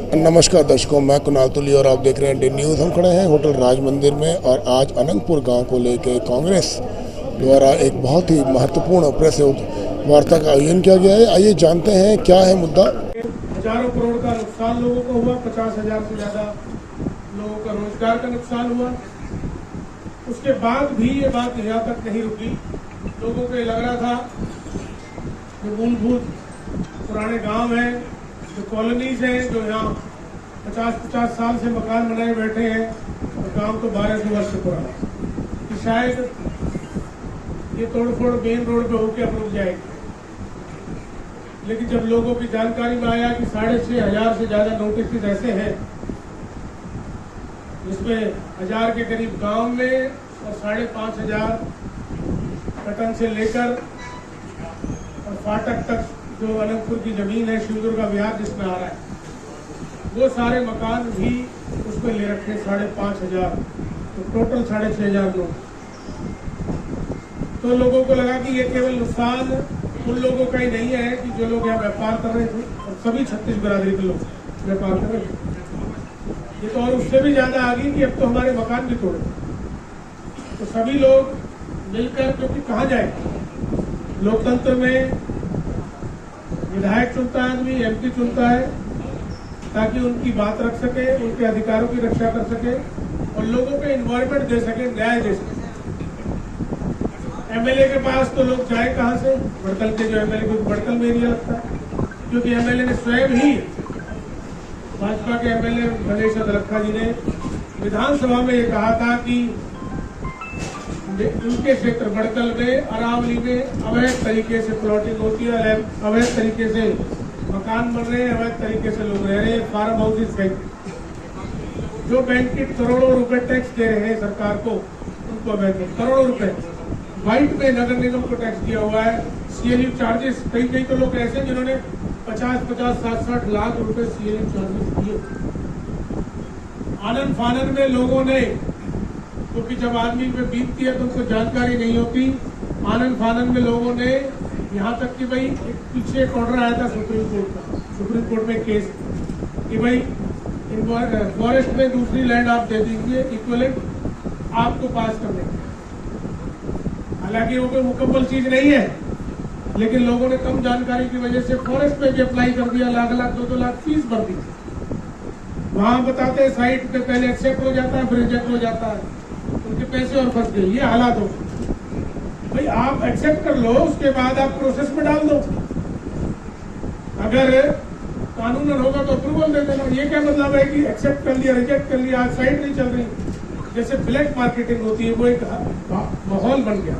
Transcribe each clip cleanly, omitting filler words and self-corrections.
नमस्कार दर्शकों, मैं कुणाल तुली और आप देख रहे हैं डी न्यूज़। हम खड़े हैं होटल राज मंदिर में और आज अनंतपुर गांव को लेकर कांग्रेस द्वारा एक बहुत ही महत्वपूर्ण प्रेस वार्ता का आयोजन किया गया है। आइए जानते हैं क्या है मुद्दा। हजारों करोड़ का नुकसान लोगों को हुआ, 50,000 से ज़्यादा लोगों का रोजगार का नुकसान हुआ। उसके बाद भी ये बात यहाँ तक नहीं रुकी। लोगों को लग रहा था जो मूलभूत पुराने गांव हैं, जो कॉलोनीज हैं, जो यहाँ 50-50 साल से मकान बनाए बैठे हैं, और गांव तो 1200 वर्ष पुराना, कि शायद ये तोड़फोड़ मेन रोड पे होकर अब रुक जाएगी। लेकिन जब लोगों की जानकारी में आया कि 6,500 से ज्यादा नोटिस ऐसे हैं जिसमें 1000 के करीब गांव में और 5,500 पटन से लेकर और फाटक तक जो अनंतपुर की जमीन है, शिवदुर्गा विहार जिसमें आ रहा है, वो सारे मकान भी उसमें ले रखे 5,500, तो टोटल 6,500 लोग। तो लोगों को लगा कि ये केवल नुकसान उन लोगों का ही नहीं है कि जो लोग यहाँ व्यापार कर रहे थे, और सभी 36 बिरादरी के लोग व्यापार कर रहे थे। ये तो और उससे भी ज्यादा आ गई कि अब तो हमारे मकान भी तोड़े। तो सभी लोग मिलकर, क्योंकि कहाँ जाए, लोकतंत्र में विधायक चुनता है आदमी, एमपी चुनता है ताकि उनकी बात रख सके, उनके अधिकारों की रक्षा कर सके और लोगों को इन्वायरमेंट दे सके, न्याय दे सके। एमएलए के पास तो लोग जाए कहां से? बड़कल के जो एमएलए को बड़कल में एरिया लगता है, क्योंकि एमएलए ने स्वयं ही, भाजपा के एमएलए गणेश अदरखा जी ने विधानसभा में ये कहा था कि उनके क्षेत्र बड़कल में, अरावली में अवैध तरीके से प्लॉटिंग होती है, अवैध तरीके से मकान बन रहे हैं, अवैध तरीके से लोग रह रहे हैं, फार्म हाउसेज बैंक, जो बैंक के करोड़ों रुपए टैक्स दे रहे हैं सरकार को, उनको अवैध करोड़ों रुपए व्हाइट में नगर निगम को टैक्स दिया हुआ है। सीएलयू चार्जेस, कई तो लोग ऐसे जिन्होंने 50-50, 60-60 लाख रुपए सीएलयू चार्जेस दिए। आनंद फानन में लोगों ने, क्योंकि जब आदमी पे बीतती है तो उनको जानकारी नहीं होती, आनंद फानन में लोगों ने यहाँ तक कि भाई एक पीछे एक ऑर्डर आया था सुप्रीम कोर्ट में केस कि भाई फॉरेस्ट में दूसरी लैंड आप दे दीजिए इक्विवेलेंट आपको पास करने के। हालांकि वो कोई मुकम्मल चीज नहीं है, लेकिन लोगों ने कम जानकारी की वजह से फॉरेस्ट में भी अप्लाई कर दिया, लाख 2-2 लाख फीस भर दी। वहां बताते हैं साइट पे पहले एक्सेप्ट हो जाता है, फिर रिजेक्ट हो जाता है, उनके पैसे और फंस गए। ये हालात हो भाई, आप एक्सेप्ट कर लो, उसके बाद आप प्रोसेस में डाल दो, अगर कानूनन होगा तो अप्रूवल दे देना। ये क्या मतलब है कि एक्सेप्ट कर लिया, रिजेक्ट कर लिया, आज साइट नहीं चल रही, जैसे ब्लैक मार्केटिंग होती है, वो एक माहौल बन गया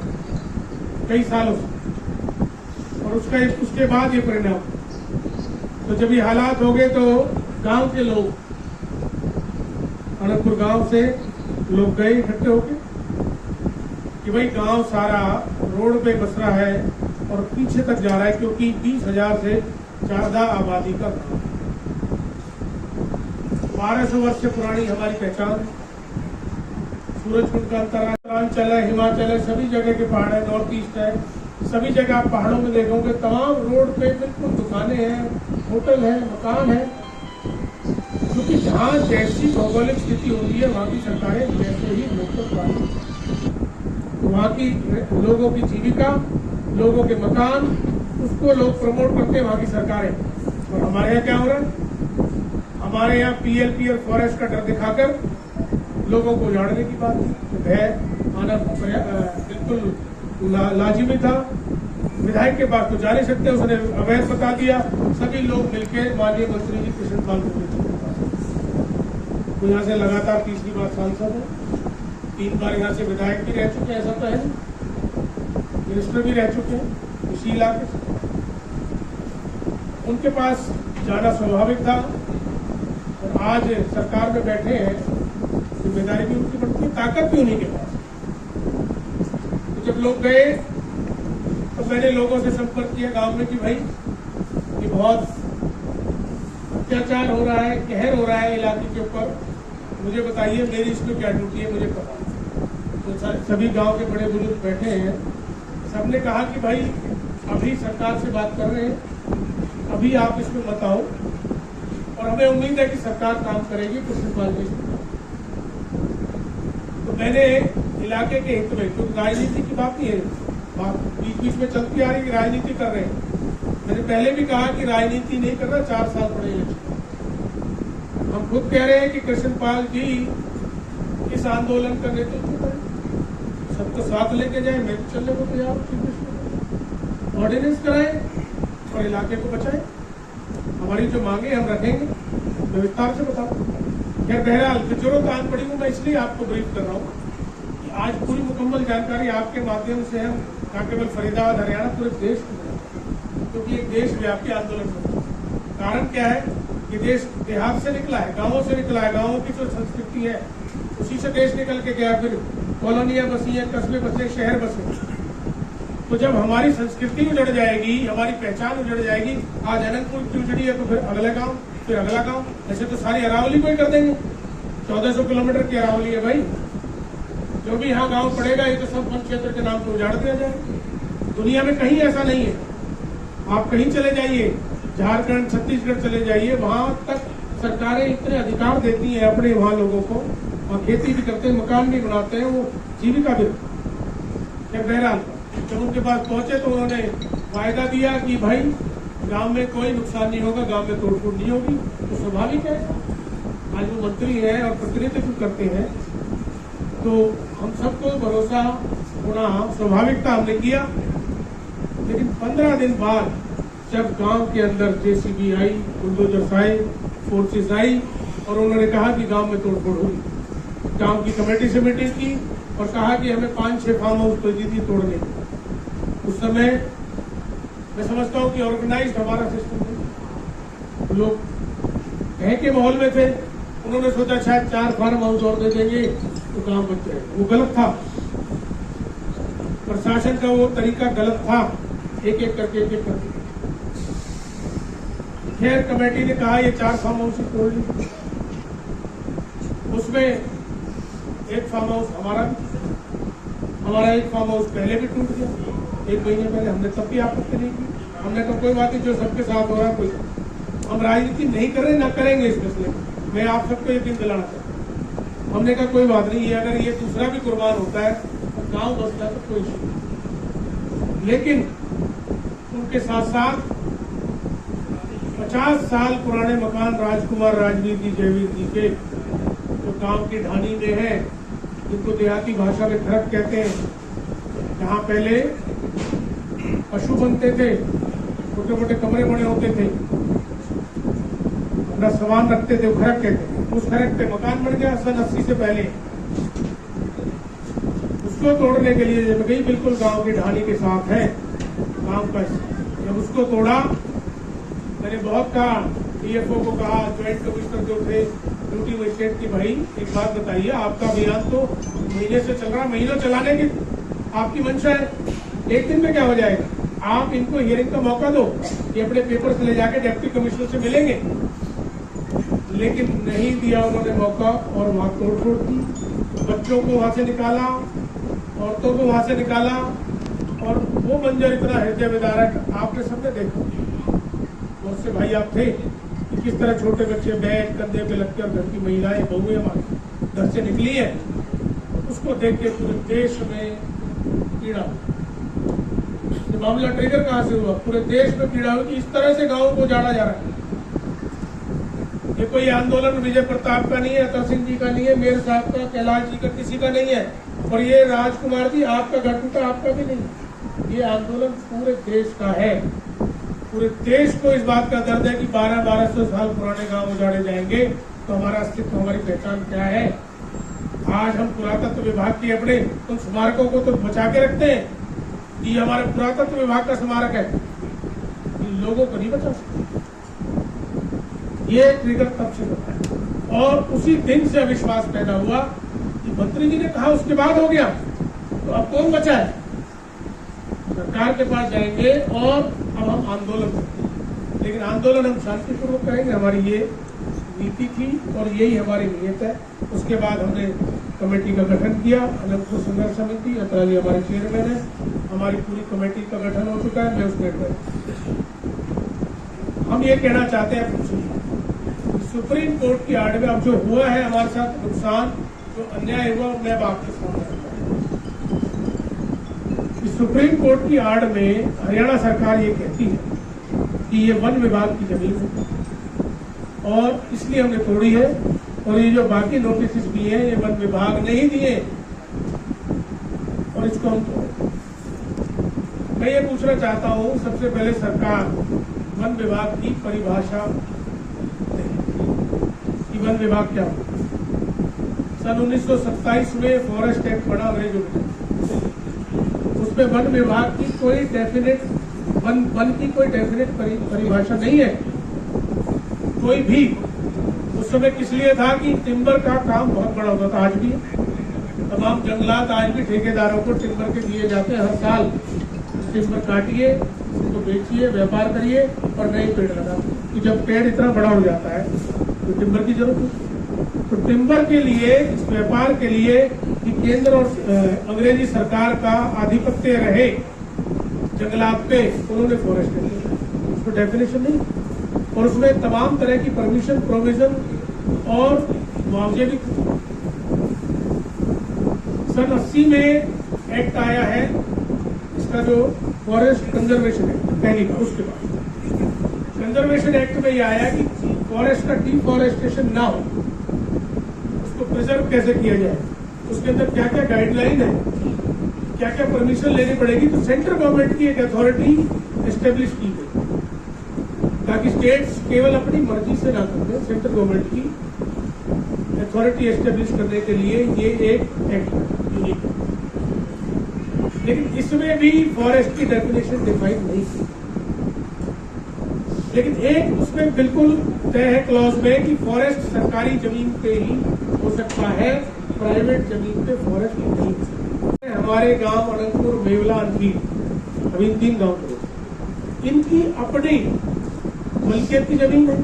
कई सालों से, और उसके बाद ये परिणाम। तो जब ये हालात हो गए तो गांव के लोग, अनंतपुर गांव से लोग गए इकट्ठे होके कि भाई गांव सारा रोड पे बस रहा है और पीछे तक जा रहा है, क्योंकि 20,000 से ज्यादा आबादी का गांव, 1200 वर्ष से पुरानी हमारी पहचान। सूरजकुंड का अंतरांचल है, हिमाचल है, सभी जगह के पहाड़ है, नॉर्थ ईस्ट है, सभी जगह आप पहाड़ों में देखोगे तमाम रोड पे बिल्कुल दुकानें हैं, होटल है, मकान है, क्योंकि जहाँ जैसी भौगोलिक स्थिति होती है वहाँ की सरकारें वैसे ही लोग पाती, वहाँ की लोगों की जीविका, लोगों के मकान, उसको लोग प्रमोट करते हैं, वहाँ की सरकारें। और हमारे यहाँ क्या हो रहा है? हमारे यहाँ पीएलपी और फॉरेस्ट का डर दिखाकर लोगों को उजाड़ने की बात थी, भय आना बिल्कुल लाजिमी था। विधायक के पास तो जा नहीं सकते, उसने अवैध बता दिया। सभी लोग मिलकर माननीय मंत्री जी कृष्ण पाल तो यहाँ से लगातार तीसरी बार सांसद है, 3 बार यहाँ से विधायक भी रह चुके हैं, ऐसा तो है, मिनिस्टर भी रह चुके हैं इसी इलाके से। उनके पास जाना स्वाभाविक था, और आज सरकार में बैठे हैं, जिम्मेदारी भी उनकी बढ़ती है, ताकत भी उन्हीं के पास। तो जब लोग गए तो मैंने लोगों से संपर्क किया गांव में कि भाई ये बहुत अत्याचार हो रहा है, कहर हो रहा है इलाके के ऊपर, मुझे बताइए मेरी इसमें क्या ड्यूटी है, मुझे पता। तो सभी गांव के बड़े बुजुर्ग बैठे हैं, सबने कहा कि भाई अभी सरकार से बात कर रहे हैं, अभी आप इसमें मत आओ, और हमें उम्मीद है कि सरकार काम करेगी कृष्णपाल जी। तो मैंने इलाके के हित में, क्योंकि राजनीति की बात नहीं है, बात बीच बीच में चलती आ रही कि राजनीति कर रहे हैं। मैंने पहले भी कहा कि राजनीति नहीं करना, 4 साल पड़े इलेक्शन। हम खुद कह रहे हैं कि कृष्णपाल जी इस आंदोलन का नेतृत्व करें, सबको साथ लेके जाए। मैं तो चलने को तैयार हूँ। ऑर्डिनेंस कराएं और इलाके को बचाएं। हमारी जो मांगे हम रखेंगे, मैं विस्तार से बताऊँ। खैर बहरहाल जरूरत आन पड़ी हूँ, मैं इसलिए आपको ब्रीफ कर रहा हूँ कि आज पूरी मुकम्मल जानकारी आपके माध्यम से हम न केवल फरीदाबाद हरियाणा पूरे देश को दें, क्योंकि एक देशव्यापी आंदोलन है। कारण क्या है कि देश देहात से निकला है, गाँवों से निकला है, गाँवों की जो संस्कृति है उसी से देश निकल के गया, फिर कॉलोनियां बसी हैं, कस्बे बसे, शहर बसे। तो जब हमारी संस्कृति उजड़ जाएगी, हमारी पहचान उजड़ जाएगी, आज अनंतपुर की उजड़ी है तो फिर अगला गांव, फिर अगला गांव, ऐसे तो सारी अरावली को ही कर देंगे। 1400 किलोमीटर की अरावली है भाई। जो भी यहाँ गांव पड़ेगा ये तो सब वन क्षेत्र के नाम पर उजाड़ दिया जाए। दुनिया में कहीं ऐसा नहीं है। आप कहीं चले जाइए, झारखंड, छत्तीसगढ़ चले जाइए, वहां तक सरकारें इतने अधिकार देती हैं अपने वहां लोगों को, और खेती भी करते हैं, मकान भी बनाते हैं, वो जीविका भी। बहरहाल जब उनके पास पहुंचे तो उन्होंने वायदा दिया कि भाई गांव में कोई नुकसान नहीं होगा, गांव में तोड़फोड़ नहीं होगी। तो स्वाभाविक है, आज वो मंत्री हैं और प्रतिनिधित्व करते हैं, तो हम सबको भरोसा होना स्वाभाविक था, हमने किया। लेकिन 15 दिन बाद जब गांव के अंदर जेसीबी आई, बुलडोजर्स आए, फोर्सेस आई और उन्होंने कहा कि गांव में तोड़फोड़ हुई, गांव की कमेटी से मीटिंग की और कहा कि हमें 5-6 फार्म हाउस तो दी तोड़ने। उस समय मैं समझता हूं कि ऑर्गेनाइज्ड हमारा सिस्टम है, लोग कह के माहौल में थे। उन्होंने सोचा शायद 4 फार्म हाउस और दे देंगे तो काम बच जाएगा। वो गलत था, प्रशासन का वो तरीका गलत था, एक एक करके। खैर कमेटी ने कहा ये 4 फार्म हाउस तोड़ ली। उसमें एक फार्म हाउस हमारा एक फार्म हाउस पहले भी टूट गया, 1 महीने पहले। हमने तब भी आपत्ति नहीं की, हमने कहा कोई बात नहीं, जो सबके साथ हो रहा है कोई, हम राजनीति नहीं कर रहे, ना करेंगे इस मसले में। मैं आप सबको यकीन दिलाना चाहता हूँ। हमने कहा कोई बात नहीं, अगर ये दूसरा भी कुर्बान होता है और गाँव बसता है तो कोई इशू नहीं। लेकिन उनके साथ साथ 50 साल पुराने मकान राजकुमार राजवीर जी, जयवीर जी के, जो गांव की ढानी में है, जिनको देहाती भाषा में खरक कहते हैं, जहाँ पहले पशु बनते थे, छोटे मोटे कमरे बने होते थे, अपना सामान रखते थे, खरक कहते थे। उस खरक पे मकान बन गया सन 80 से पहले। उसको तोड़ने के लिए जब गई, बिल्कुल गांव की ढानी के साथ है गांव का, जब उसको तोड़ा, मैंने बहुत कहा, डीएफओ को कहा, ज्वाइंट कमिश्नर जो थे ड्यूटी मजिस्ट्रेट की, भाई एक बात बताइए, आपका अभियान तो महीने से चल रहा, महीनों चलाने की आपकी मंशा है, एक दिन में क्या हो जाएगा? आप इनको हियरिंग का मौका दो, ये अपने पेपर से ले जाके डिप्टी कमिश्नर से मिलेंगे। लेकिन नहीं दिया उन्होंने मौका और वहां तोड़फोड़ की, बच्चों को वहां से निकाला, औरतों को वहां से निकाला, और वो मंजर इतना हृदय विदारक आपने सबने देखा। बहुत से भाई आप थे कि किस तरह छोटे बच्चे बैग कंधे पे लगते, और घर की महिलाएं, बहुएं हमारे घर से निकली है, उसको देख के पूरे देश में पीड़ा। ये मामला ट्रिगर कहां से हुआ? पूरे देश में पीड़ा हुई कि इस तरह से गांवों को जाना जा रहा है। ये कोई आंदोलन विजय प्रताप का नहीं है, अतर सिंह जी का नहीं है, मेरे साहब का, कैलाश जी का, किसी का नहीं है। और ये राजकुमार जी आपका घर टूटा, आपका भी नहीं। ये आंदोलन पूरे देश का है। पूरे देश को इस बात का दर्द है कि 1200 साल पुराने गांव उजाड़े जाएंगे तो हमारा अस्तित्व, हमारी पहचान क्या है? आज हम पुरातत्व विभाग की अपने उन स्मारकों को तो बचा के रखते हैं कि हमारे पुरातत्व विभाग का स्मारक है, इन लोगों को नहीं बचा सकते। ये ट्रिगर तब से होता है, और उसी दिन से अविश्वास पैदा हुआ कि मंत्री जी ने कहा उसके बाद हो गया, तो अब कौन बचा है? सरकार के पास जाएंगे और अब हम आंदोलन करेंगे। लेकिन आंदोलन हम शांतिपूर्वक करेंगे, हमारी ये नीति थी और यही हमारी नीयत है। उसके बाद हमने कमेटी का गठन किया, अनंतपुर संघर्ष समिति, अतराली हमारे चेयरमैन है, हमारी पूरी कमेटी का गठन हो चुका है, मैं उसमें हम ये कहना चाहते हैं सुप्रीम कोर्ट की आड़ में अब जो हुआ है हमारे साथ नुकसान, जो अन्याय हुआ, मैं अब आपके सामने रखता हूं। इस सुप्रीम कोर्ट की आड़ में हरियाणा सरकार ये कहती है कि ये वन विभाग की जमीन है और इसलिए हमने तोड़ी है, और ये जो बाकी नोटिस दिए हैं ये वन विभाग ने ही दिए और इसको हम तोड़े। मैं ये पूछना चाहता हूं, सबसे पहले सरकार वन विभाग की परिभाषा दे कि वन विभाग क्या हो। सन 1927 में फॉरेस्ट एक्ट बना अंग्रेजों में, उसमें वन विभाग की कोई डेफिनेट वन की कोई डेफिनेट परिभाषा नहीं है कोई भी। उस समय किस लिए था कि टिम्बर का काम बहुत बड़ा होता था, आज भी तमाम जंगलात आज भी ठेकेदारों को टिम्बर के दिए जाते हैं। हर साल टिम्बर काटिए, उसको बेचिए, व्यापार करिए और नए पेड़ लगाइए। तो जब पेड़ इतना बड़ा हो जाता है तो टिम्बर की जरूरत है। तो टिम्बर के लिए, इस व्यापार के लिए कि केंद्र और अंग्रेजी सरकार का आधिपत्य रहे जंगलात पे, उन्होंने फॉरेस्ट एक्ट, उसको डेफिनेशन नहीं, और उसमें तमाम तरह की परमिशन, प्रोविजन और मुआवजे भी। सन 80 में एक्ट आया है इसका, जो फॉरेस्ट कंजर्वेशन एक्ट पहली बार। उसके बाद कंजर्वेशन एक्ट में यह आया कि फॉरेस्ट का डिफॉरेस्टेशन ना हो, उसको प्रिजर्व कैसे किया जाए, उसके अंदर क्या क्या गाइडलाइन है, क्या क्या परमिशन लेनी पड़ेगी। तो सेंट्रल गवर्नमेंट की एक अथॉरिटी एस्टेब्लिश की गई ताकि स्टेट्स केवल अपनी मर्जी से ना करें। सेंट्रल गवर्नमेंट की अथॉरिटी एस्टेब्लिश करने के लिए ये एक एक्ट है। लेकिन इसमें भी फॉरेस्ट की डेफिनेशन डिफाइन नहीं थी, लेकिन एक उसमें बिल्कुल तय है क्लॉज में कि फॉरेस्ट सरकारी जमीन पे ही हो सकता है, प्राइवेट जमीन पे फॉरेस्ट नहीं हो सकता। हमारे गांव अनंतपुर, मेवला, अंधीर, अभी इन 3 गांव थे, इनकी अपनी मलकियत की जमीन है।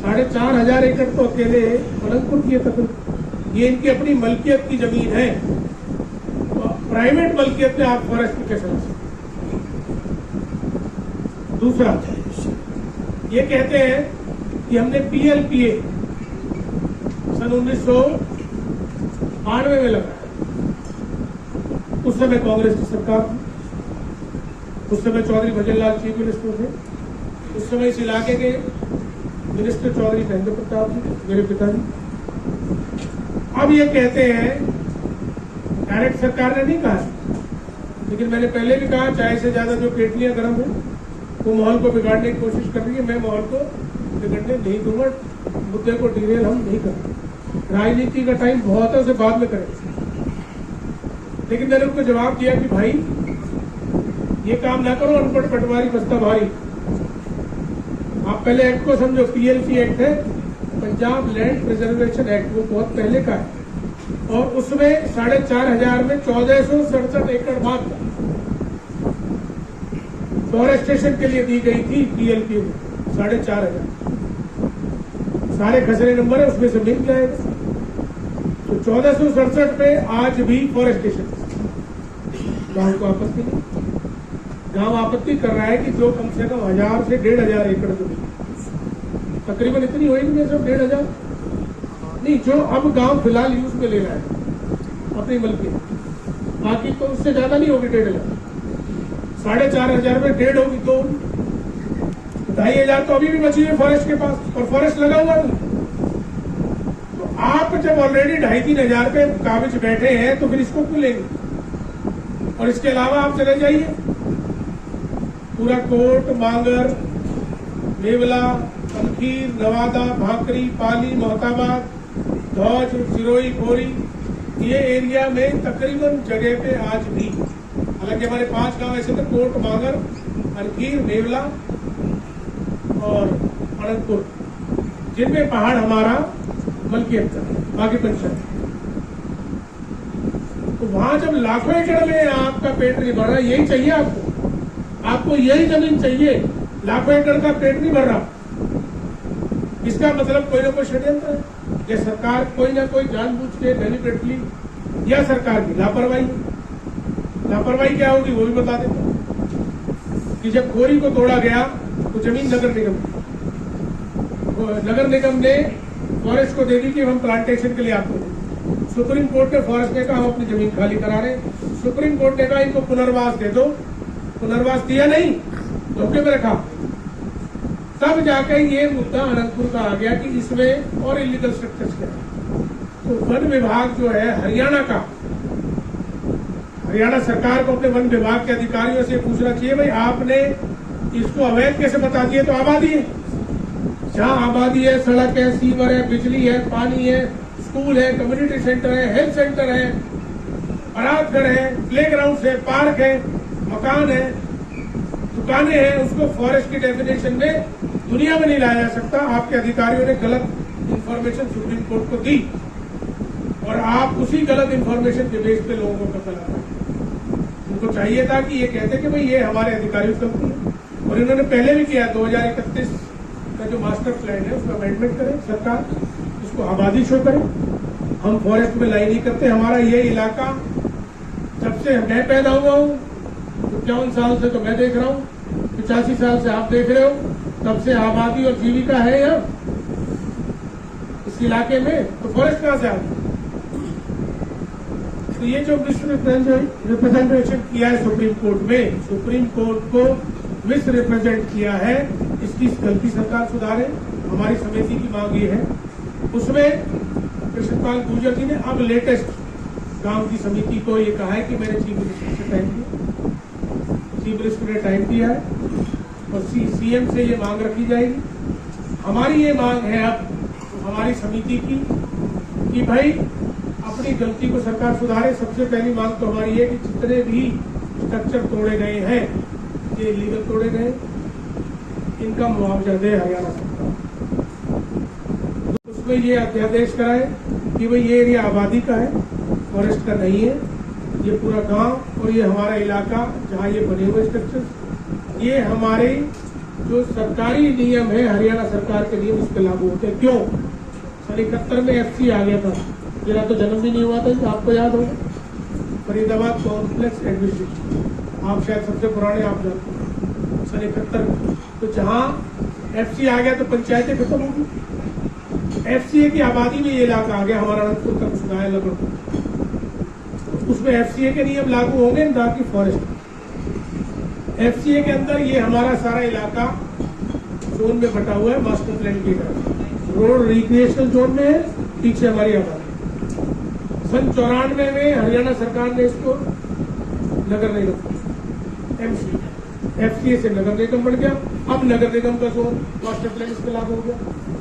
4,500 एकड़ तो अकेले अनंतपुर की तक, ये इनकी अपनी मलकियत की जमीन है। तो प्राइवेट मलकियत में आप फॉरेस्ट में कैसे ला सकते? दूसरा, ये कहते हैं कि हमने PLPA सन 1992 में लगाया। उस समय कांग्रेस की सरकार थी, उस समय चौधरी भजनलाल चीफ मिनिस्टर थे, उस समय इस इलाके के मिनिस्टर चौधरी महेंद्र प्रताप जी, मेरे पिताजी। अब ये कहते हैं, डायरेक्ट सरकार ने नहीं कहा, लेकिन मैंने पहले भी कहा, चाय से ज्यादा जो केटलियां गर्म है वो माहौल को बिगाड़ने की कोशिश कर रही है। मैं माहौल को बिगड़ने नहीं दूंगा, मुद्दे को डिरेल हम नहीं करते। राजनीति का टाइम बहुत है, उसे बाद में करेंगे। लेकिन मैंने उनको जवाब दिया कि भाई ये काम ना करो, अनपढ़ पटवारी बस्ता भारी। आप पहले एक्ट को समझो। PLP एक्ट है, पंजाब लैंड प्रिजर्वेशन एक्ट, वो बहुत पहले का है, और उसमें 4,500 में 1467 एकड़ मात्र फॉरेस्टेशन के लिए दी गई थी। PLP में 4,500 सारे खसरे नंबर है, उसमें से मिल जाएगा। तो 1467 पे आज भी फॉरेस्टेशन, गांव को आपत्ति नहीं। गांव आपत्ति कर रहा है कि जो कम से कम 1000 से 1,500 एकड़ जमीन, तकरीबन इतनी होगी नहीं, सब 1,500 नहीं, जो अब गांव फिलहाल यूज में ले रहा है अपनी मलकियत, बाकी तो उससे ज्यादा नहीं होगी। 1,500, 4,500 में 1.5 होगी, तो 2,500 तो अभी भी बची है फॉरेस्ट के पास, और फॉरेस्ट लगा हुआ नहीं। तो आप जब ऑलरेडी 2,500-3,000 पे काबिज बैठे हैं, तो फिर इसको क्यों लेंगे? और इसके अलावा आप चले जाइए पूरा कोट, मांगर, मेवला, अंधीर, नवादा, भाकरी, पाली, मोहताबाद, धौज, सिरोही, बोरी, ये एरिया में तकरीबन जगह पे आज भी, हालांकि हमारे 5 गांव ऐसे थे, कोट, मांगर, अंधीर, मेवला और अनंतपुर, जिनमें पहाड़ हमारा मलकियत था, बाकी पंचायत। तो वहां जब लाखों एकड़ में आपका पेट नहीं भर रहा, यही चाहिए आपको यही जमीन चाहिए, लाखों एकड़ का पेट नहीं भर रहा, इसका मतलब कोई ना कोई षड्यंत्र है। ये सरकार कोई ना कोई जानबूझ के, डेलिबरेटली, या सरकार की लापरवाही क्या होगी वो भी बता देता कि जब खोरी को तोड़ा गया तो जमीन नगर निगम, नगर निगम ने फॉरेस्ट को दे दी कि हम प्लांटेशन के लिए आपको दें। सुप्रीम कोर्ट ने फॉरेस्ट ने कहा हम अपनी जमीन खाली करा रहे हैं। सुप्रीम कोर्ट ने कहा इनको पुनर्वास दे दो, पुनर्वास दिया नहीं, धोखे में रखा। तब जाकर ये मुद्दा अनंतपुर का आ गया कि इसमें और इलीगल स्ट्रक्चर्स क्या है। तो वन विभाग जो है हरियाणा का, हरियाणा सरकार को अपने वन विभाग के अधिकारियों से पूछना चाहिए, भाई आपने इसको अवैध कैसे बता दिए? तो आबादी है, जहाँ आबादी है, सड़क है, सीवर है, बिजली है, पानी है, स्कूल है, कम्युनिटी सेंटर है, हेल्थ सेंटर है, बारात घर है, प्ले ग्राउंड है, पार्क है, मकान है, दुकानें हैं, उसको फॉरेस्ट की डेफिनेशन में दुनिया में नहीं लाया जा सकता। आपके अधिकारियों ने गलत इंफॉर्मेशन सुप्रीम कोर्ट को दी और आप उसी गलत इंफॉर्मेशन के बेस पे लोगों को कत्ल आता है। उनको चाहिए था कि ये कहते कि भाई ये हमारे अधिकारियों की गलती है, और इन्होंने पहले भी किया। 2031 का जो मास्टर प्लान है उसका अमेंडमेंट करे सरकार, उसको आबादी शो करे। हम फॉरेस्ट में लाई नहीं करते। हमारा ये इलाका जब से मैं पैदा हुआ हूँ, 51 साल से तो मैं देख रहा हूँ, 85 साल से आप देख रहे हो, तब से आबादी और जीविका है यहाँ इस इलाके में, तो फॉरेस्ट कहाँ से आ गई? तो ये जो मिस रिप्रेजेंटेशन किया है सुप्रीम कोर्ट में, सुप्रीम कोर्ट को मिस रिप्रेजेंट किया है, इसकी गलती सरकार सुधारे। हमारी समिति की मांग ये है। उसमें कृष्णपाल गुर्जर जी ने अब लेटेस्ट गांव की समिति को ये कहा है कि मैंने चीफ मिनिस्टर से टाइम दिया, चीफ मिनिस्टर ने टाइम दिया है और सीएम से ये मांग रखी जाएगी। हमारी ये मांग है अब हमारी समिति की कि भाई अपनी गलती को सरकार सुधारे। सबसे पहली मांग तो हमारी है कि जितने भी स्ट्रक्चर तोड़े गए हैं, ये इलीगल तोड़े गए, इनका मुआवजा दे हरियाणा सरकार। उसमें ये अध्यादेश कराए कि भाई ये एरिया आबादी का है, फॉरेस्ट का नहीं है। ये पूरा गांव और ये हमारा इलाका जहाँ ये बने हुए स्ट्रक्चर, ये हमारे जो सरकारी नियम है, हरियाणा सरकार के नियम, इस पे लागू होते हैं। क्यों? सन 71 में FC आ गया था, मेरा तो जन्म भी नहीं हुआ था, आपको याद होगा। फरीदाबाद कॉम्प्लेक्स एडमिनिस्ट्रेशन, आप शायद सबसे पुराने आप जानते हैं, सन 71। तो जहाँ FC आ गया तो पंचायतें खत्म हो गई। FCA की आबादी में ये इलाका आ गया हमारा अनंतपुर का कुछ गाय लगभग, उसमें FCA के नियम लागू होंगे ना कि फॉरेस्ट। FCA के अंदर ये हमारा सारा इलाका जोन में बटा हुआ है, मास्टर प्लान की तरफ। रोड रिक्रिएशनल जोन में है, पीछे हमारी आबादी। सन 94 में हरियाणा सरकार ने इसको नगर निगम MC FCA से नगर निगम बन गया। अब नगर निगम का जोन मास्टर प्लान इस पे लागू हो गया।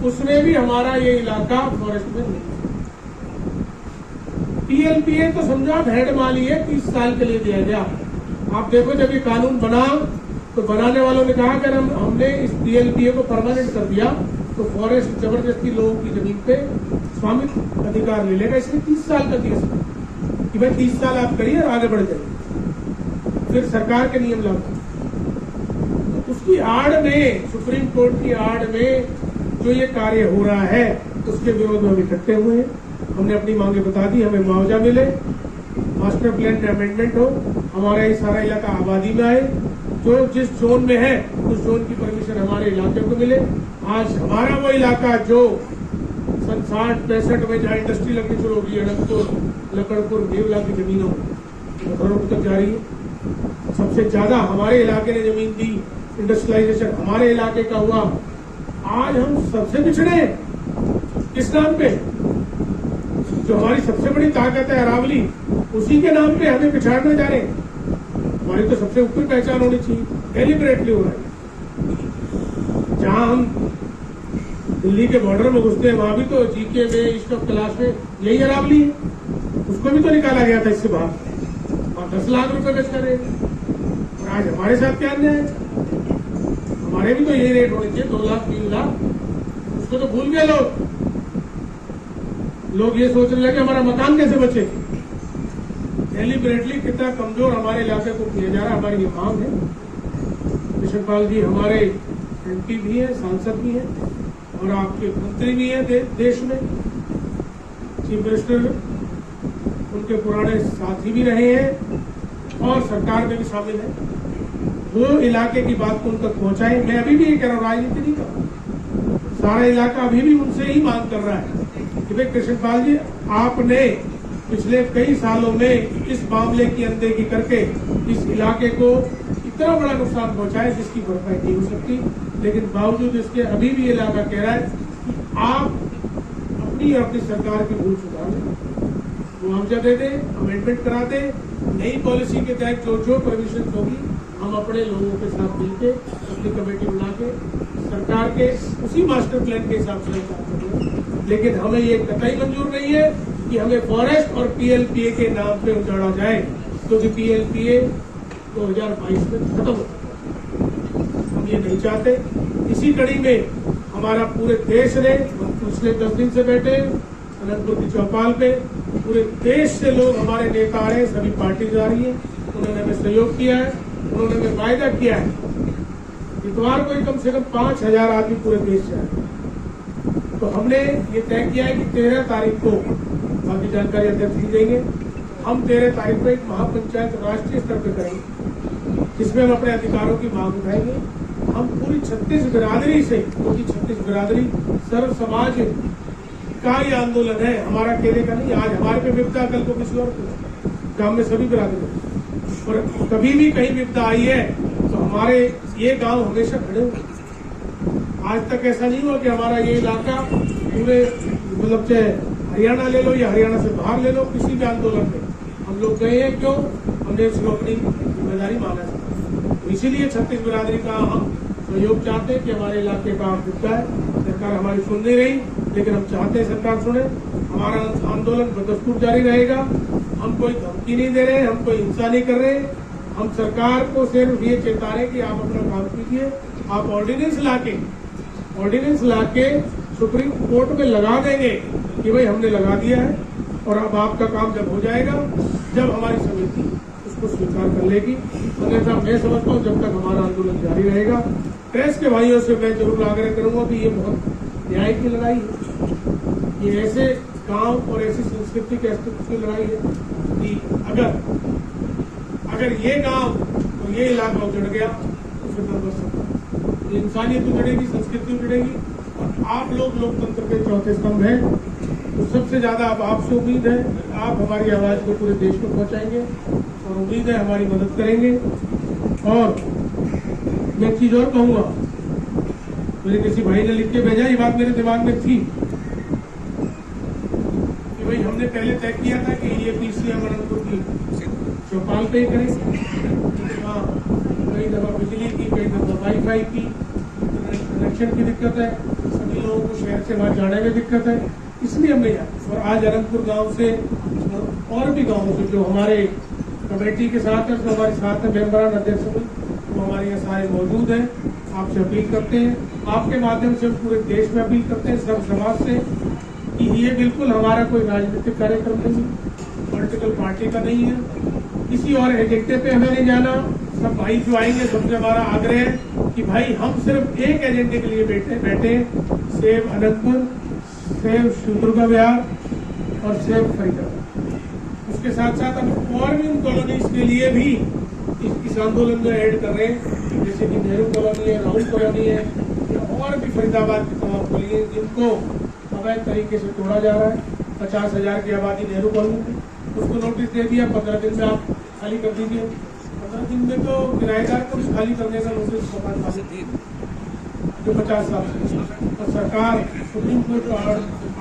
उसमें भी हमारा ये इलाका फॉरेस्ट में नहीं। TLPA तो समझो आप हेड माली है, 30 साल के लिए दिया गया। आप देखो जब ये कानून बना तो बनाने वालों ने कहा कि हमने इस TLPA को परमानेंट कर दिया तो फॉरेस्ट जबरदस्ती लोगों की जमीन पे स्वामित्व अधिकार ले लेगा, इसलिए 30 साल का दिया कि भाई 30 साल आप करिए और आगे बढ़ जाइए। फिर सरकार के नियम लागू, उसकी आड़ में, सुप्रीम कोर्ट की आड़ में जो ये कार्य हो रहा है उसके विरोध में हम इकट्ठे हुए हैं। हमने अपनी मांगे बता दी, हमें मुआवजा मिले, मास्टर प्लान में अमेंडमेंट हो, हमारा ये सारा इलाका आबादी में आए, जो जिस जोन में है उस जोन की परमिशन हमारे इलाके को मिले। आज हमारा वो इलाका जो सन 60-65 में जहाँ इंडस्ट्री लगनी शुरू होगी, अनंतपुर, लकड़पुर, देवला की जमीनों तक जा रही है। सबसे ज्यादा हमारे इलाके ने जमीन दी, इंडस्ट्रियलाइजेशन हमारे इलाके का हुआ। आज हम सबसे पिछड़े किस नाम पे? जो हमारी सबसे बड़ी ताकत है अरावली, उसी के नाम पे हमें पिछाड़ने जा रहे हैं। हमारी तो सबसे ऊपर पहचान होनी चाहिए, डेलिबरेटली हो रहा है। जहां हम दिल्ली के बॉर्डर में घुसते हैं वहां भी तो GK में, ईस्ट ऑफ क्लास में यही अरावली है, उसको भी तो निकाला गया था इससे बाहर और 10 लाख रुपए बेच कर रहे। और आज हमारे साथ क्या अन्याय है? हमारे भी तो यही रेट होने चाहिए, 2 लाख 3 लाख, उसको तो भूल गए लोग। लोग ये सोचने लगे हमारा मकान कैसे बचे। डेलिबरेटली कितना कमजोर हमारे इलाके को किया जा रहा है, हमारी ये मांग है। कृष्णपाल जी हमारे MP भी हैं, सांसद भी हैं और आपके मंत्री भी हैं देश में, चीफ मिनिस्टर उनके पुराने साथी भी रहे हैं और सरकार में भी शामिल है। वो इलाके की बात को उन तक पहुंचाए। मैं अभी भी ये कह रहा हूँ, राजनीति नहीं कर रहा, सारा इलाका अभी भी उनसे ही मांग कर रहा है कि भाई कृष्णपाल जी, आपने पिछले कई सालों में इस मामले की अनदेखी करके इस इलाके को इतना बड़ा नुकसान पहुंचाया जिसकी भरपाई नहीं हो सकती, लेकिन बावजूद इसके अभी भी ये इलाका कह रहा है कि आप अपनी और अपनी सरकार की भूल सुधार लें, मुआवजा दे दें, अमेंडमेंट करा दें, नई पॉलिसी के तहत जो जो परमिशन होगी हम अपने लोगों के साथ मिलकर अपनी कमेटी बना के सरकार के उसी मास्टर प्लान के हिसाब से काम करें। लेकिन हमें ये कतई मंजूर नहीं है कि हमें फॉरेस्ट और पीएलपीए के नाम पे उजाड़ा जाए, क्योंकि पीएलपीए 2022 में खत्म हो चुका। हम ये नहीं चाहते। इसी कड़ी में हमारा पूरे देश ने, पिछले 10 दिन से बैठे अनंतपुर की चौपाल पे, पूरे देश से लोग हमारे नेता आ रहे हैं, सभी पार्टी आ रही है, उन्होंने हमें सहयोग किया है, उन्होंने हमें वायदा किया है इतवार को ही कम से कम 5000 आदमी पूरे देश से आए। तो हमने ये तय किया है कि 13 तारीख को, बाकी जानकारी अध्यक्ष जी देंगे, हम 13 तारीख को एक महापंचायत राष्ट्रीय स्तर पर करेंगे, जिसमें हम अपने अधिकारों की मांग उठाएंगे। हम पूरी 36 बिरादरी से, क्योंकि 36 बिरादरी सर्व समाज का ये आंदोलन है, हमारा अकेले का नहीं। आज हमारे पे विपदा, कल को किसी और को, गांव में सभी बिरादरी, और कभी भी कहीं विपदा आई है तो हमारे ये गांव हमेशा खड़े हुए। आज तक ऐसा नहीं हुआ कि हमारा ये इलाका पूरे, मतलब चाहे हरियाणा ले लो या हरियाणा से बाहर ले लो, किसी भी आंदोलन में हम लोग गए हैं। क्यों? हमने इसको अपनी जिम्मेदारी माना है। तो इसीलिए 36 बिरादरी का हम सहयोग चाहते हैं कि हमारे इलाके का मुद्दा है, सरकार हमारी सुन नहीं रही, लेकिन हम चाहते हैं सरकार सुने। हमारा आंदोलन बदस्तूर जारी रहेगा। हम कोई धमकी नहीं दे रहे, हम कोई हिंसा नहीं कर रहे। हम सरकार को सिर्फ ये चेता रहे कि आप अपना काम कीजिए। आप ऑर्डिनेंस लाके सुप्रीम कोर्ट में लगा देंगे कि भाई हमने लगा दिया है, और अब आपका काम जब हो जाएगा, जब हमारी समिति उसको स्वीकार कर लेगी। अन्यथा मैं समझता हूँ जब तक हमारा आंदोलन जारी रहेगा। प्रेस के भाइयों से मैं जरूर आग्रह करूंगा कि ये बहुत न्याय की लड़ाई है, ये ऐसे गांव और ऐसी संस्कृति के अस्तित्व की लड़ाई है कि अगर ये गांव और ये इलाका उजड़ गया तो फिर बच सकता, इंसानियत उजड़ेगी, संस्कृति उजड़ेगी। और आप लोग लोकतंत्र के चौथे स्तंभ हैं, तो सबसे ज्यादा अब आपसे उम्मीद है, आप हमारी आवाज को पूरे देश में पहुंचाएंगे, और उम्मीद है हमारी मदद करेंगे। और मैं एक चीज और कहूंगा, मेरे किसी भाई ने लिख के भेजा, ये बात मेरे दिमाग में थी कि भाई हमने पहले तय किया था कि ये पीसीएम अनंतपुर की चौपाल पे ही करें। हाँ, कई दफा बिजली की, कई दफा वाईफाई की, कनेक्शन की दिक्कत है, सभी लोगों को शहर से वहां जाने में दिक्कत है, इसलिए हमने जाना। और आज अनंतपुर गांव से और भी गांवों से जो हमारे कमेटी के साथ है, जो हमारे साथ है मेंबरान अध्यक्ष, वो हमारे यहाँ सारे मौजूद हैं। आपसे अपील करते हैं, आपके माध्यम से पूरे देश में अपील करते हैं, सब समाज से, कि ये बिल्कुल हमारा कोई राजनीतिक कार्यक्रम नहीं, पॉलिटिकल पार्टी का नहीं है, किसी और एजेंडे पे हमें नहीं जाना। सब भाई जो आएंगे, सबसे हमारा आग्रह है कि भाई हम सिर्फ एक एजेंडे के लिए बैठे, सेव अनंतपुर, सेव शिवदुर्गा विहार और सेव फरीदाबाद। उसके साथ साथ हम और भी उन कॉलोनीज के लिए भी इस आंदोलन में ऐड कर रहे हैं, जैसे कि नेहरू कॉलोनी है, राहुल कॉलोनी है, और भी फरीदाबाद की तमाम कॉलोनी है जिनको अवैध तरीके से तोड़ा जा रहा है। 50,000 की आबादी नेहरू कॉलोनी में, उसको नोटिस दे दिया, 15 दिन में आप खाली कर दीजिए। 15 दिन में तो किराएदार को भी खाली करने का नोटिस जो 50 साल से, और सरकार सुप्रीम कोर्ट का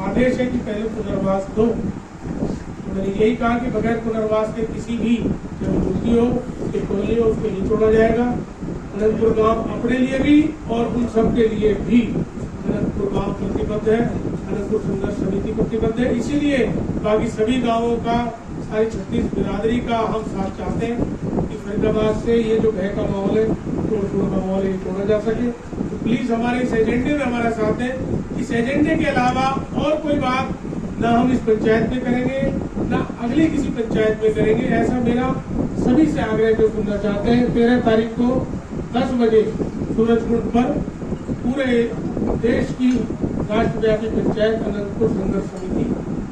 आदेश है कि पहले पुनर्वास दो। तो मैंने यही कहा कि बगैर पुनर्वास के किसी भी झुग्गी हो, कॉलोनी हो, उसको नहीं छोड़ा जाएगा। अनंतपुर गांव अपने लिए भी और उन सब के लिए भी अनंतपुर गांव प्रतिबद्ध है, अनंतपुर संघर्ष समिति प्रतिबद्ध है। इसीलिए बाकी सभी गांवों का, सारी 36 बिरादरी का हम साथ चाहते हैं कि फरीदाबाद से ये जो भय का माहौल है, तोड़ का माहौल है, तोड़ा जा सके। तो प्लीज हमारे इस एजेंडे में हमारा साथ है। इस एजेंडे के अलावा और कोई बात ना हम इस पंचायत में करेंगे, ना अगली किसी पंचायत में करेंगे। ऐसा मेरा सभी से आग्रह जो सुनना चाहते हैं। 13 तारीख को 10 बजे सूरजकुंड पर पूरे देश की राष्ट्रव्यापी पंचायत अनंतपुर संघर्ष समिति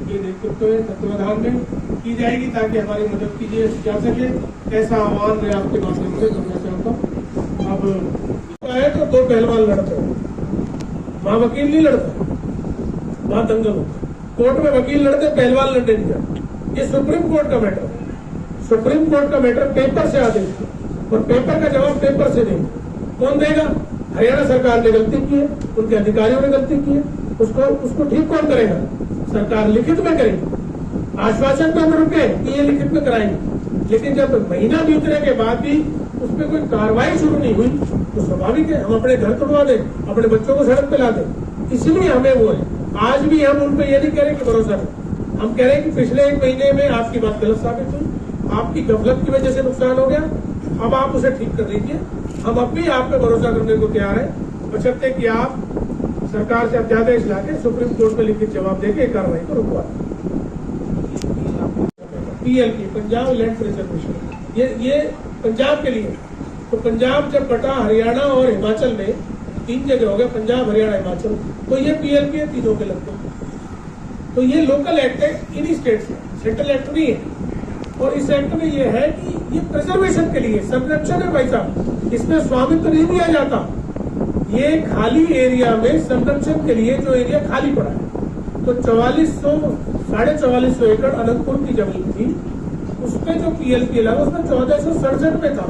के नेतृत्व में, तत्वाधान में की जाएगी, ताकि हमारी मदद कीजिए जा सके। ऐसा आह्वान मैं आपके माध्यम से करना चाहता हूँ। अब है तो 2 पहलवान लड़ते हैं, वहां वकील नहीं लड़ता, वहां दंगल होता। कोर्ट में वकील लड़ते, पहलवान लड़ने नहीं जाते। ये सुप्रीम कोर्ट का मैटर है। सुप्रीम कोर्ट का मैटर पेपर से आदेश है और पेपर का जवाब पेपर से देंगे। कौन देगा? हरियाणा सरकार ने गलती की है, उनके अधिकारियों ने गलती की है, उसको ठीक कौन करेगा? सरकार लिखित में करेगी। आश्वासन पे हम रुके कि ये लिखित में कराएंगे, लेकिन जब महीना बीतने के बाद भी उस पर कोई कार्रवाई शुरू नहीं हुई तो स्वाभाविक है हम अपने घर तोड़वा दें, अपने बच्चों को सड़क पे ला दें। इसलिए हमें वो है। आज भी हम उन पर ये नहीं कह रहे कि भरोसा नहीं, हम कह रहे हैं कि पिछले 1 महीने में आपकी बात गलत साबित हुई, आपकी गफलत की वजह से नुकसान हो गया, अब आप उसे ठीक कर लीजिए। हम अब भी आप पे भरोसा करने को तैयार है, बशर्ते कि आप सरकार से अध्यादेश लाके सुप्रीम कोर्ट में लिखित जवाब देके कार्रवाई को रुकवा दें। PLP, पंजाब लैंड रिजर्वेशन, ये पंजाब के लिए। तो पंजाब जब बटा हरियाणा और हिमाचल में 3 जगह हो गया, पंजाब हरियाणा हिमाचल, तो ये PLP है तीनों के लगते हैं। तो ये लोकल एक्ट है इन्हीं स्टेट्स में, सेंट्रल एक्ट नहीं है। और इस एक्ट में ये है कि ये प्रिजर्वेशन के लिए, संरक्षण है भाई साहब, इसमें स्वामित्व नहीं दिया जाता। ये खाली एरिया में संरक्षण के लिए जो एरिया खाली पड़ा है, तो 4400 एकड़ अनंतपुर की जमीन थी, उसमें जो PLP लगा उसमें 1467 में था।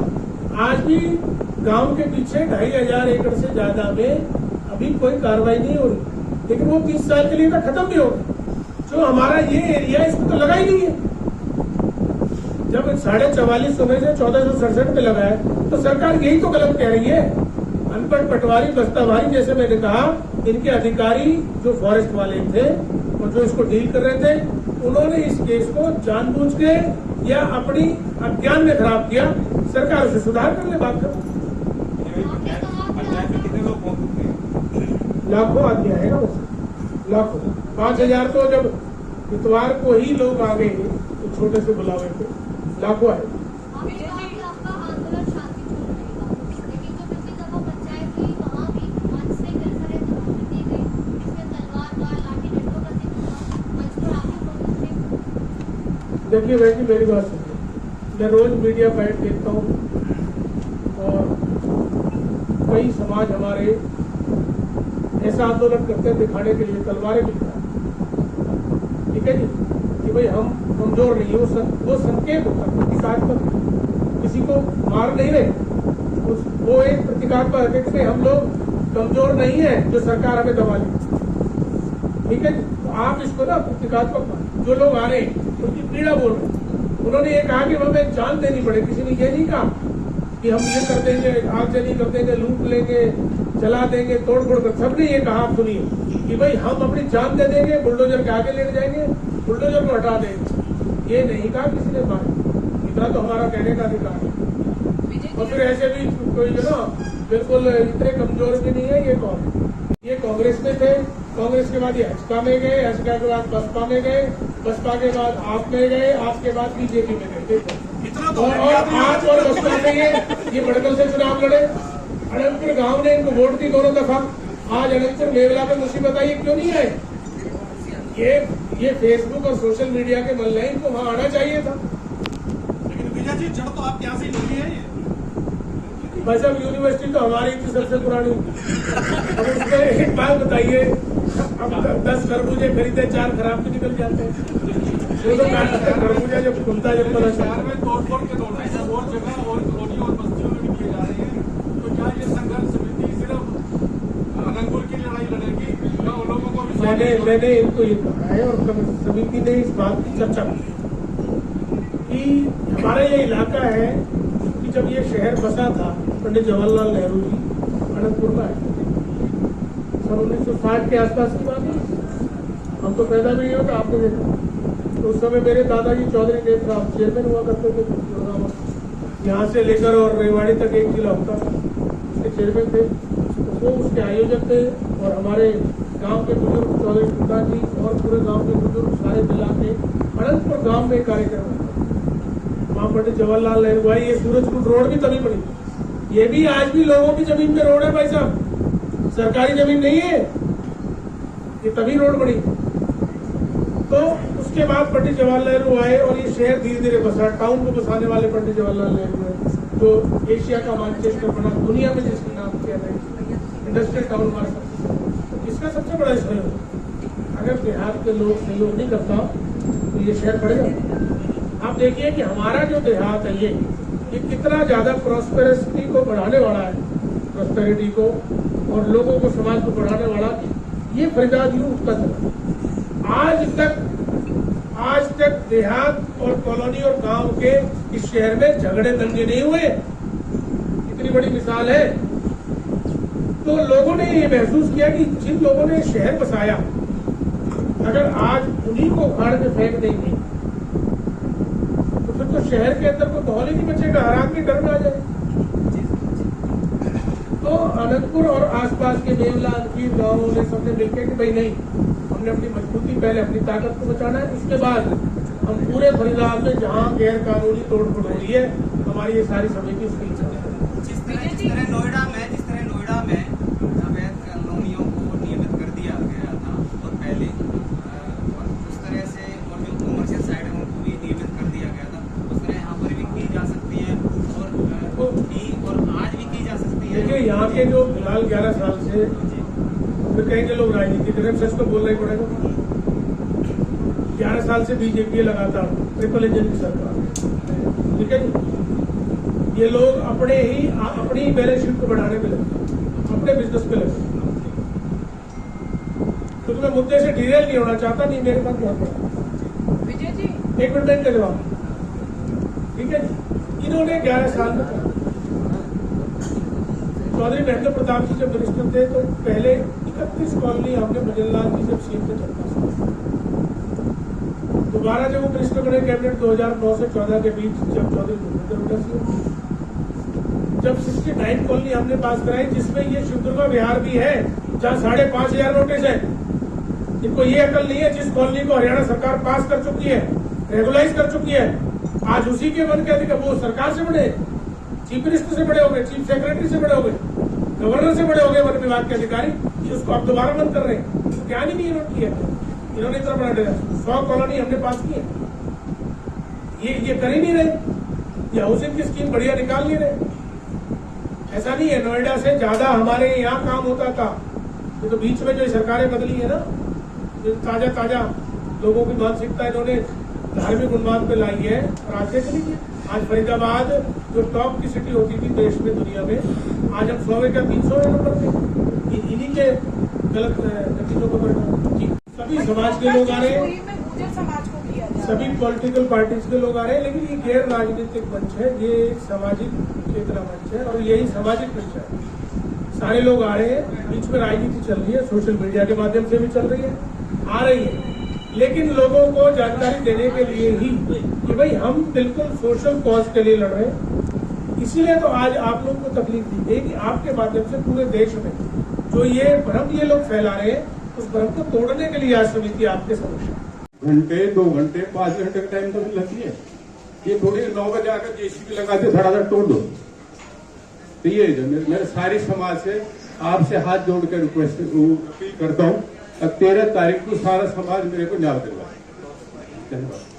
आज भी गांव के पीछे 2500 एकड़ से ज्यादा में अभी कोई कार्रवाई नहीं हो रही, लेकिन वो 30 साल के लिए तो खत्म भी हो गया। जो हमारा ये एरिया इसमें तो लगा ही नहीं है। जब 4450 में से 1467 पे लगा है तो सरकार यही तो गलत कह रही है। अनपढ़ पटवारी बस्तावारी, जैसे मैंने कहा, इनके अधिकारी जो फॉरेस्ट वाले थे और जो इसको डील कर रहे थे, उन्होंने इस केस को जानबूझ के या अपनी अज्ञान में खराब किया। सरकार उसे सुधार कर ले, बात करो। लाखों आदमी आएगा, बस लाखों। 5000 तो जब इतवार को ही लोग आ गए तो छोटे से बुलावे पे लाखों आए। देखिए वैसे मेरी बात सुनिए, मैं रोज मीडिया फाइट देखता हूँ और कई समाज हमारे ऐसा आंदोलन करते हैं दिखाने के लिए, तलवारें भी दिखाएं, ठीक है जी, कि भाई हम कमजोर नहीं है। वो संकेत होता है, प्रतीकात्मक, किसी को मार नहीं रहे, वो एक प्रतीकात्मक है कि हम लोग कमजोर नहीं है जो सरकार हमें दबा ली, ठीक है। तो आप इसको ना प्रतीकात्मक मान, जो लोग आ रहे हैं उनकी पीड़ा बोल रहे। उन्होंने ये कहा कि हमें जान देनी पड़े, किसी ने ये नहीं कहा कि हम ये कर देंगे, आगजनी कर देंगे, लूट लेंगे, जला देंगे, तोड़ फोड़ कर। सबने ये कहा, आप सुनिए, कि भाई हम अपनी जान दे देंगे, बुलडोजर के आगे लेके जाएंगे, बुलडोजर को हटा देंगे। ये नहीं कहा किसी ने मारे, इतना तो हमारा कहने का अधिकार है। और फिर ऐसे भी कोई जो ना बिल्कुल इतने कमजोर भी नहीं है। ये कौन? ये कांग्रेस में थे, कांग्रेस के बाद ये हजका में गए, हजका के बाद बसपा में गए, बसपा के बाद आप में गए, आपके बाद बीजेपी में गए। और आज और बसपा में ये बड़गल से चुनाव लड़े। अनंतपुर गांव ने इनको वोट दी दोनों दफा। आज अनंतपुर मेवला में मुसीबत आई, क्यों नहीं आए? ये फेसबुक और सोशल मीडिया के मल्ले, इनको वहां आना चाहिए था। लेकिन विजय जी, जड़ तो आपके यहाँ से लगी है। भाई साहब, यूनिवर्सिटी तो हमारी थी सबसे पुरानी। अब उसमें एक बात बताइए, अब 10 खरबूजे खरीदे, 4 खराब भी निकल जाते हैं। खरबूजा जब खुलता जब पता शहर में तोड़फोड़ के दौड़ रहे हैं और जगह और कॉलोनी और बस्तियों में भी किए जा रहे हैं। तो क्या ये संघर्ष समिति सिर्फ अनंतपुर की लड़ाई लड़ेगी या उन लोगों को भी? मैंने इनको ये कहा है और समिति ने इस बात की चर्चा की कि हमारा ये इलाका है कि जब ये शहर बसा था, पंडित जवाहरलाल नेहरू जी अनंतपुर में आए सन 1960 के आसपास की बात है। हम तो पैदा भी नहीं होगा, आपने देखा। तो उस समय मेरे दादाजी चौधरी देव साहब चेयरमैन हुआ करते थे। यहाँ से लेकर और रेवाड़ी तक एक जिला होता था, उसके चेयरमैन थे। तो वो उसके आयोजक थे और हमारे गांव के बुजुर्ग चौधरी सुल्तान जी और पूरे गांव के बुजुर्ग सारे मिला के अनंतपुर गांव में कार्यक्रम होता। वहाँ पंडित जवाहरलाल नेहरू भाई, ये सूरजकुंड रोड भी तभी बनी। ये भी आज भी लोगों की जमीन पे रोड है भाई साहब, सरकारी जमीन नहीं है, ये तभी रोड बनी। तो उसके बाद पंडित जवाहरलाल नेहरू आए और ये शहर धीरे धीरे बसा। टाउन को बसाने वाले पंडित जवाहरलाल नेहरू है, जो एशिया का मानचेस्टर बना, दुनिया में जिसका नाम किया गया इंडस्ट्रियल टाउन हमारे। इसका सबसे बड़ा सहयोग, अगर देहात के लोग सहयोग नहीं करता तो ये शहर बढ़ेगा। आप देखिए कि हमारा जो देहात है ये कितना ज्यादा प्रॉस्पेरिटी को बढ़ाने वाला है, प्रॉस्पेरिटी को और लोगों को, समाज को बढ़ाने वाला ये फरीदाबाद यूथ का था। आज तक देहात और कॉलोनी और गांव के इस शहर में झगड़े दंगे नहीं हुए, इतनी बड़ी मिसाल है। तो लोगों ने ये महसूस किया कि जिन लोगों ने शहर बसाया, अगर आज उन्हीं को उखाड़ के फेंक देंगे तो फिर तो शहर के अंदर कोई माहौल ही नहीं बचेगा, हर आदमी डर में आ जाए। तो अनंतपुर और आसपास के मेवला, अंकीर गांवों ने सबने मिलकर कि भाई नहीं, हमने अपनी मजबूती, पहले अपनी ताकत को बचाना है, उसके बाद हम पूरे फरीदाबाद में जहां गैर कानूनी तोड़फोड़ हो रही है, हमारी ये सारी समिति उसके लिए चलेगी। जिस तरह नोएडा में अवैध कॉलोनियों को नियमित कर दिया गया था और पहले उस तरह से, और जो कमर्शियल साइड है उनको भी नियमित कर दिया गया था, उस तरह यहाँ पर भी की जा सकती है और आज भी की जा सकती है। देखिए यहाँ के जो फिलहाल 11 साल से फिर कहेंगे लोग राजनीति करें, सच तो बोलना ही पड़ेगा। 11 साल से बीजेपी लगातार ट्रिपल इंजन की सरकार, ठीक है जी। ये लोग अपनी बैलेंस शीट को बढ़ाने में लगे, अपने बिजनेस पे लगे। तो मैं मुद्दे से डिरेल नहीं होना चाहता, नहीं मेरे पास बहुत बड़ा विजय जी, एक मिनट का जवाब, ठीक है जी। इन्होंने 11 साल में चौधरी महेंद्र प्रताप जी जब मिनिस्टर थे तो पहले 31 कॉलोनी हमने भजनलाल जी जब सीएम थे चलता, दोबारा जब वो मिनिस्टर बने कैबिनेट 2009 से 14 के बीच, जब चौधरी महेंद्र सिंह, जब 69 कॉलोनी हमने पास कराई, जिसमें ये शिवदुर्गा विहार भी है जहाँ 5,500 नोटिस है। इनको ये अकल नहीं है, जिस कॉलोनी को हरियाणा सरकार पास कर चुकी है, रेगुलाइज कर चुकी है, आज उसी के वन के अधिकारी, वो सरकार से बड़े, चीफ मिनिस्टर से बड़े हो गए, चीफ सेक्रेटरी से बड़े हो गए, गवर्नर से बड़े हो गए वन विभाग के अधिकारी, उसको अब दोबारा बंद कर रहे हैं। तो क्या नहीं इन्होंने किया, इन्होंने इतना बड़ा डेरा 100 कॉलोनी हमने पास की है, ये कर ही नहीं रहे, ये हाउसिंग की स्कीम बढ़िया निकाल नहीं रहे। ऐसा नहीं है, नोएडा से ज्यादा हमारे यहाँ काम होता था। ये तो बीच में जो सरकारें बदली है ना, जो ताजा लोगों की मानसिकता इन्होंने धार्मिक उन्माद पे लाई है और आज से चली गई। आज फरीदाबाद जो टॉप की सिटी होती थी देश में, दुनिया में, आज हम 100 का 300 नंबर पे, इन्हीं के गलत नतीजों को परिणाम। सभी समाज के लोग आ रहे हैं, सभी पॉलिटिकल पार्टीज के लोग आ रहे हैं, लेकिन ये गैर राजनीतिक मंच है, ये एक सामाजिक चेतना मंच है और यही सामाजिक मंच है। सारे लोग आ रहे हैं, बीच में राजनीति चल रही है, सोशल मीडिया के माध्यम से भी चल रही है, आ रही है, लेकिन लोगों को जानकारी देने के लिए ही कि भाई हम बिल्कुल सोशल कॉज के लिए लड़ रहे हैं। इसीलिए तो आज आप लोगों को तकलीफ दी गई कि आपके माध्यम से पूरे देश में जो ये भ्रम ये लोग फैला रहे हैं, उस भ्रम को तोड़ने के लिए आज समिति आपके समक्ष है। घंटे 2 घंटे 5 घंटे का टाइम तो लगती है, ये थोड़ी 9 बजे आकर जेसीबी लगा के धड़ाधड़ तोड़ दो। तो ये मेरे सारी समाज से आपसे हाथ जोड़ कर रिक्वेस्ट अपील करता हूँ, 13 तारीख को सारा समाज मेरे को न्याय दिलवाए। धन्यवाद।